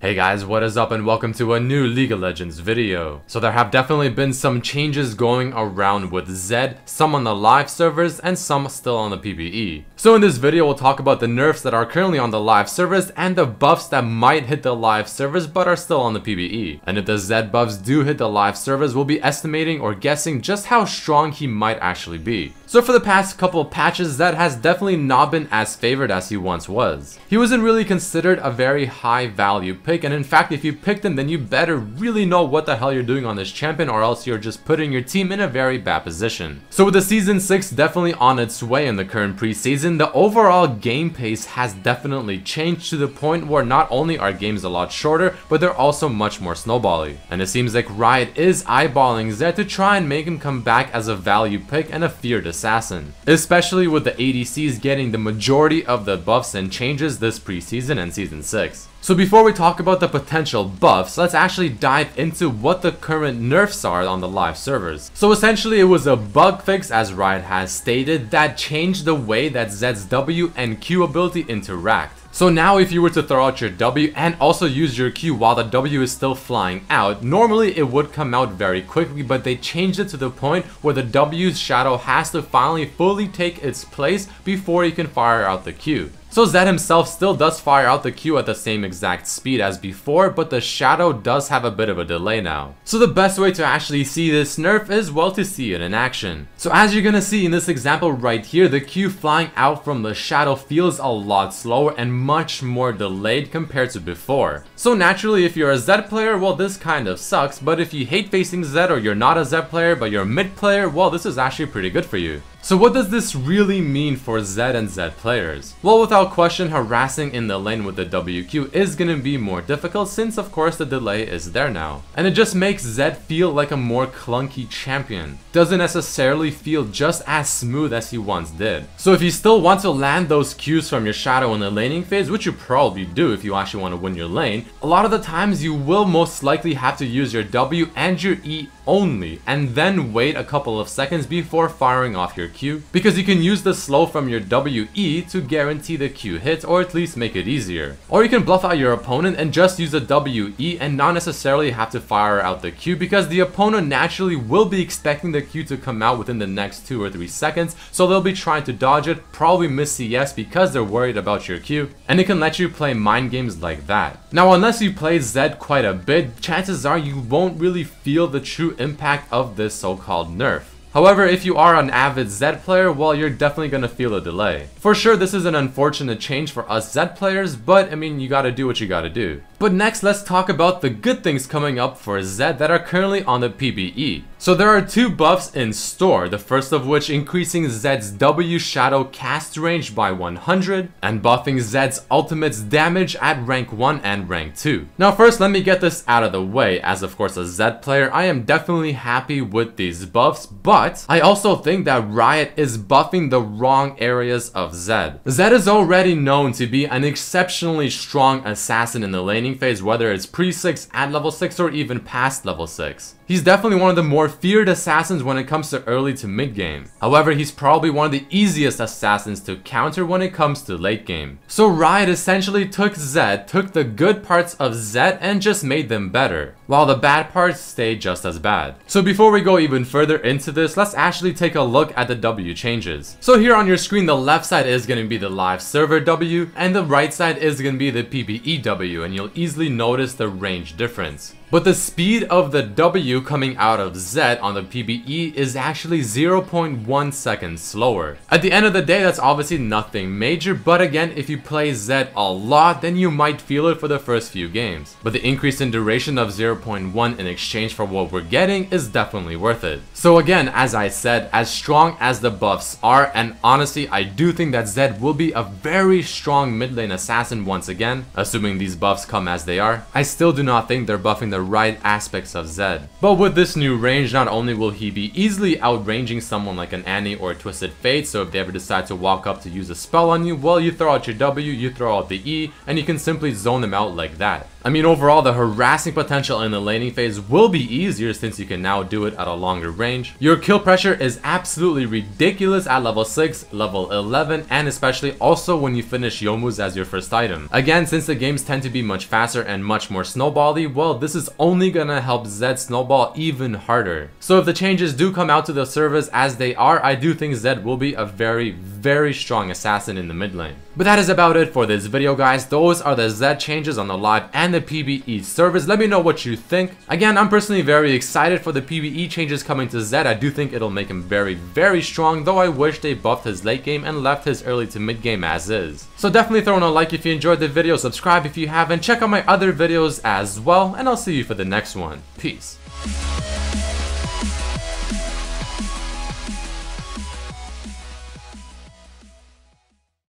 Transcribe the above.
Hey guys, what is up and welcome to a new League of Legends video. So there have definitely been some changes going around with Zed, some on the live servers and some still on the PvE. So in this video we'll talk about the nerfs that are currently on the live servers and the buffs that might hit the live servers but are still on the PvE. And if the Zed buffs do hit the live servers, we'll be estimating or guessing just how strong he might actually be. So for the past couple of patches, Zed has definitely not been as favored as he once was. He wasn't really considered a very high value pick, and in fact if you picked him then you better really know what the hell you're doing on this champion, or else you're just putting your team in a very bad position. So with the season 6 definitely on its way in the current preseason, the overall game pace has definitely changed to the point where not only are games a lot shorter, but they're also much more snowbally. And it seems like Riot is eyeballing Zed to try and make him come back as a value pick and a feared assassin, especially with the ADCs getting the majority of the buffs and changes this preseason and season 6. So before we talk about the potential buffs, let's actually dive into what the current nerfs are on the live servers. So essentially it was a bug fix, as Riot has stated, that changed the way that Zed's W and Q ability interact. So now if you were to throw out your W and also use your Q while the W is still flying out, normally it would come out very quickly, but they changed it to the point where the W's shadow has to finally fully take its place before you can fire out the Q. So Zed himself still does fire out the Q at the same exact speed as before, but the shadow does have a bit of a delay now. So the best way to actually see this nerf is, well, to see it in action. So as you're gonna see in this example right here, the Q flying out from the shadow feels a lot slower and much more delayed compared to before. So naturally if you're a Zed player, well, this kind of sucks, but if you hate facing Zed, or you're not a Zed player but you're a mid player, well, this is actually pretty good for you. So what does this really mean for Zed and Zed players? Well, without question, harassing in the lane with the WQ is gonna be more difficult, since of course the delay is there now. And it just makes Zed feel like a more clunky champion. Doesn't necessarily feel just as smooth as he once did. So if you still want to land those Qs from your shadow in the laning phase, which you probably do if you actually want to win your lane, a lot of the times you will most likely have to use your W and your E only, and then wait a couple of seconds before firing off your Q, because you can use the slow from your WE to guarantee the Q hits, or at least make it easier. Or you can bluff out your opponent and just use the WE and not necessarily have to fire out the Q, because the opponent naturally will be expecting the Q to come out within the next 2 or 3 seconds, so they'll be trying to dodge it, probably miss CS because they're worried about your Q, and it can let you play mind games like that. Now unless you play Zed quite a bit, chances are you won't really feel the true impact of this so-called nerf. However, if you are an avid Zed player, well, you're definitely gonna feel a delay. For sure, this is an unfortunate change for us Zed players, but I mean, you gotta do what you gotta do. But next, let's talk about the good things coming up for Zed that are currently on the PvE. So there are 2 buffs in store, the first of which increasing Zed's W shadow cast range by 100, and buffing Zed's ultimate's damage at rank 1 and rank 2. Now first, let me get this out of the way. As of course a Zed player, I am definitely happy with these buffs, but I also think that Riot is buffing the wrong areas of Zed. Zed is already known to be an exceptionally strong assassin in the laning phase, whether it's pre-6, at level 6, or even past level 6. He's definitely one of the more feared assassins when it comes to early to mid game. However, he's probably one of the easiest assassins to counter when it comes to late game. So Riot essentially took the good parts of Zed and just made them better, while the bad parts stayed just as bad. So before we go even further into this, let's actually take a look at the W changes. So here on your screen, the left side is going to be the live server W, and the right side is going to be the PvE W, and you'll easily notice the range difference. But the speed of the W coming out of Zed on the PvE is actually 0.1 seconds slower. At the end of the day, that's obviously nothing major, but again, if you play Zed a lot, then you might feel it for the first few games. But the increase in duration of 0.1 in exchange for what we're getting is definitely worth it. So again, as I said, as strong as the buffs are, and honestly, I do think that Zed will be a very strong mid lane assassin once again, assuming these buffs come as they are, I still do not think they're buffing the right aspects of Zed. But with this new range, not only will he be easily outranging someone like an Annie or a Twisted Fate, so if they ever decide to walk up to use a spell on you, well, you throw out your W, you throw out the E, and you can simply zone them out like that. I mean, overall, the harassing potential in the laning phase will be easier since you can now do it at a longer range. Your kill pressure is absolutely ridiculous at level 6, level 11, and especially also when you finish Youmu's as your first item. Again, since the games tend to be much faster and much more snowball-y, well, this is only gonna help Zed snowball even harder. So if the changes do come out to the servers as they are, I do think Zed will be a very strong assassin in the mid lane. But that is about it for this video, guys. Those are the Zed changes on the live and the PvE servers. Let me know what you think. Again, I'm personally very excited for the PvE changes coming to Zed. I do think it'll make him very strong, though I wish they buffed his late game and left his early to mid game as is. So definitely throw in a like if you enjoyed the video, subscribe if you haven't, check out my other videos as well, and I'll see you for the next one. Peace.